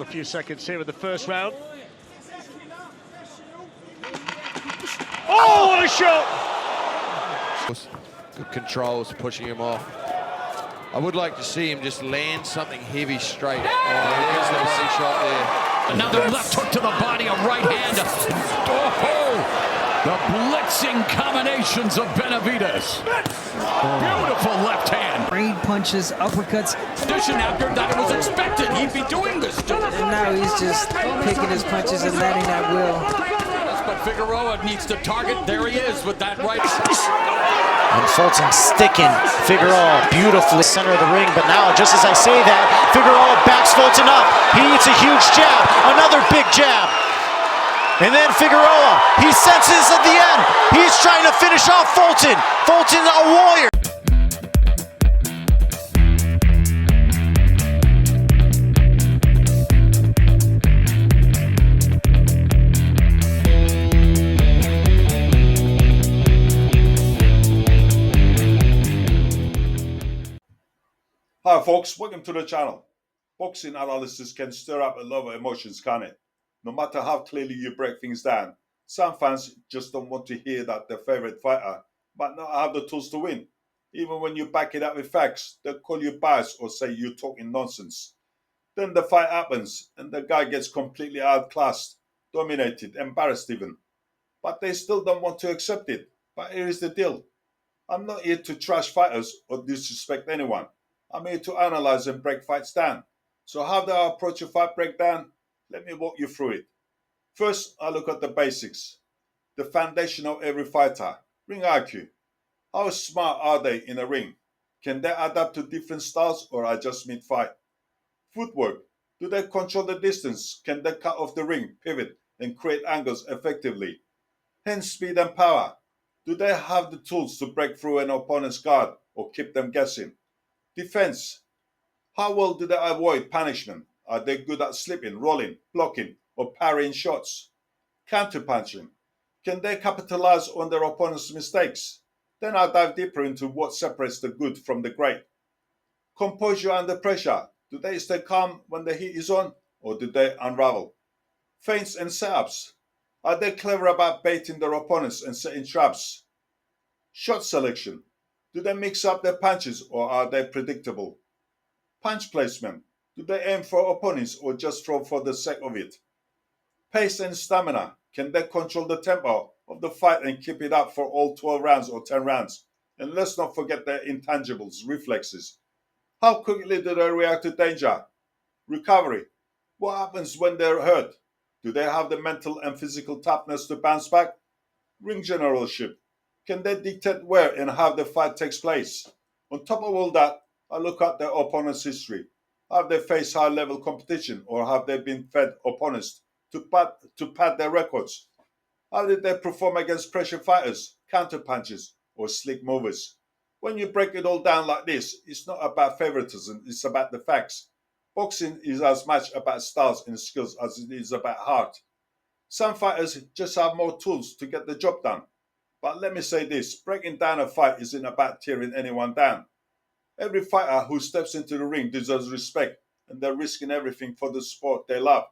Still a few seconds here in the first round. Oh, what a shot! Good controls, pushing him off. I would like to see him just land something heavy straight. Oh, he gets that body shot there. Another left hook to the body, a right hand. Oh, the blitzing combinations of Benavidez. Beautiful left hand. Brain punches, uppercuts. Condition after that, it was expected he'd be doing this. And now he's just picking his punches and landing at will. But Figueroa needs to target. There he is with that right. And Fulton sticking Figueroa beautifully center of the ring, but now just as I say that, Figueroa backs Fulton up. He eats a huge jab, another big jab. And then Figueroa, he senses at the end, he's trying to finish off Fulton. Fulton, a warrior. Hi folks, welcome to the channel. Boxing analysis can stir up a lot of emotions, can't it? No matter how clearly you break things down, some fans just don't want to hear that their favorite fighter might not have the tools to win. Even when you back it up with facts, they'll call you biased or say you're talking nonsense. Then the fight happens and the guy gets completely outclassed, dominated, embarrassed even. But they still don't want to accept it. But here is the deal. I'm not here to trash fighters or disrespect anyone. I'm here to analyze and break fights down. So how do I approach a fight breakdown? Let me walk you through it. First, I look at the basics. The foundation of every fighter. Ring IQ. How smart are they in a ring? Can they adapt to different styles or adjust mid-fight? Footwork. Do they control the distance? Can they cut off the ring, pivot, and create angles effectively? Hand speed and power. Do they have the tools to break through an opponent's guard or keep them guessing? Defense. How well do they avoid punishment? Are they good at slipping, rolling, blocking, or parrying shots? Counterpunching. Can they capitalize on their opponent's mistakes? Then I'll dive deeper into what separates the good from the great. Composure under pressure. Do they stay calm when the heat is on, or do they unravel? Feints and setups. Are they clever about baiting their opponents and setting traps? Shot selection. Do they mix up their punches or are they predictable? Punch placement. Do they aim for opponents or just throw for the sake of it? Pace and stamina. Can they control the tempo of the fight and keep it up for all 12 rounds or 10 rounds? And let's not forget their intangibles, reflexes. How quickly do they react to danger? Recovery. What happens when they're hurt? Do they have the mental and physical toughness to bounce back? Ring generalship. Can they dictate where and how the fight takes place? On top of all that, I look at their opponent's history. Have they faced high-level competition or have they been fed opponents to pad their records? How did they perform against pressure fighters, counterpunches, or slick movers? When you break it all down like this, it's not about favoritism, it's about the facts. Boxing is as much about styles and skills as it is about heart. Some fighters just have more tools to get the job done. But let me say this, breaking down a fight isn't about tearing anyone down. Every fighter who steps into the ring deserves respect and they're risking everything for the sport they love.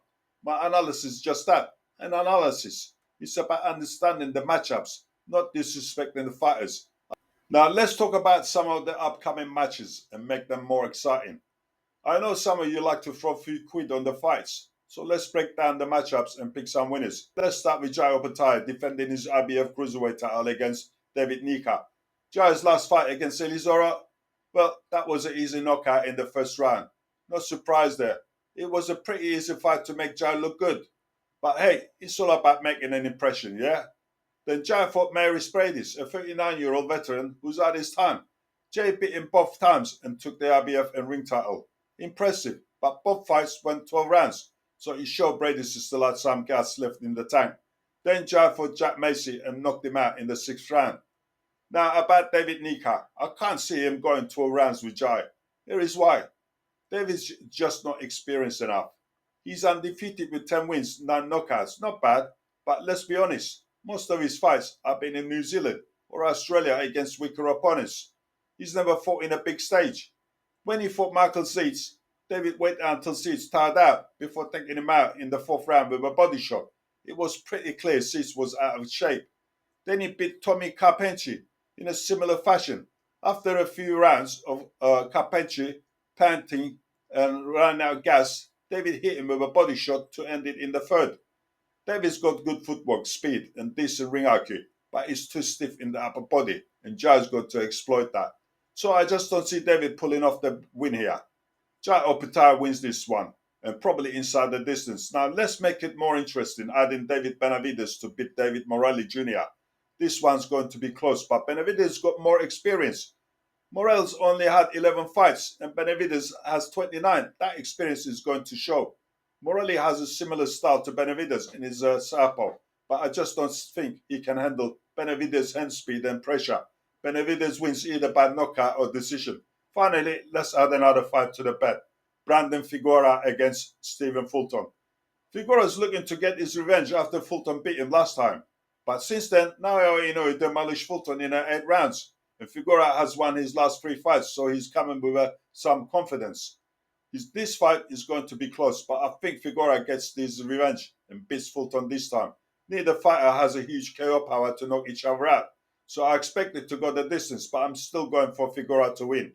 My analysis is just that, an analysis. It's about understanding the matchups, not disrespecting the fighters. Now let's talk about some of the upcoming matches and make them more exciting. I know some of you like to throw a few quid on the fights, so let's break down the matchups and pick some winners. Let's start with Jai Opetaia defending his IBF Cruiserweight title against David Nyika. Jai's last fight against Elizora, well, that was an easy knockout in the first round. No surprise there. It was a pretty easy fight to make Jai look good. But hey, it's all about making an impression, yeah? Then Jai fought Maurice Paredes, a 39-year-old veteran who's at his time. Jai beat him both times and took the IBF and ring title. Impressive, but both fights went 12 rounds, so it showed Paredes still had some gas left in the tank. Then Jai fought Jack Macy and knocked him out in the 6th round. Now about David Nyika, I can't see him going 12 rounds with Jai. Here is why. David's just not experienced enough. He's undefeated with 10 wins, 9 knockouts. Not bad, but let's be honest, most of his fights have been in New Zealand or Australia against weaker opponents. He's never fought in a big stage. When he fought Michael Zeitz, David waited until Cease tired out before taking him out in the 4th round with a body shot. It was pretty clear Cease was out of shape. Then he beat Tommy Carpentier in a similar fashion. After a few rounds of Carpentier panting and running out of gas, David hit him with a body shot to end it in the 3rd. David's got good footwork, speed, and decent ring IQ, but he's too stiff in the upper body, and Jai's got to exploit that. So I just don't see David pulling off the win here. Jai Opetaia wins this one, and probably inside the distance. Now let's make it more interesting, adding David Benavidez to beat David Morrell Jr. This one's going to be close, but Benavidez got more experience. Morrell's only had 11 fights, and Benavidez has 29. That experience is going to show. Morrell has a similar style to Benavidez in his southpaw, but I just don't think he can handle Benavidez' hand speed and pressure. Benavidez wins either by knockout or decision. Finally, let's add another fight to the bet. Brandon Figueroa against Stephen Fulton. Figueroa is looking to get his revenge after Fulton beat him last time. But since then, Naoya Inoue demolished Fulton in 8 rounds. And Figueroa has won his last 3 fights, so he's coming with some confidence. This fight is going to be close, but I think Figueroa gets his revenge and beats Fulton this time. Neither fighter has a huge KO power to knock each other out, so I expect it to go the distance, but I'm still going for Figueroa to win.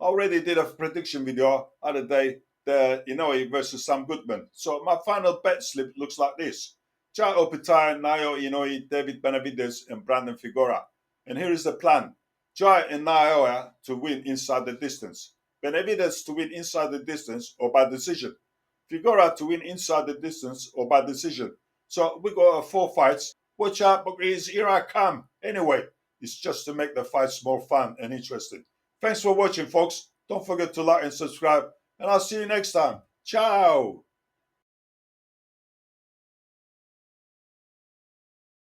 I already did a prediction video other day, the Inoue versus Sam Goodman. So my final bet slip looks like this. Jai Opetaia, Naoya Inoue, David Benavidez, and Brandon Figueroa. And here is the plan. Jai and Naoya to win inside the distance. Benavidez to win inside the distance or by decision. Figueroa to win inside the distance or by decision. So we got 4 fights. Watch out, bookies, here I come. Anyway, it's just to make the fights more fun and interesting. Thanks for watching, folks. Don't forget to like and subscribe, and I'll see you next time. Ciao!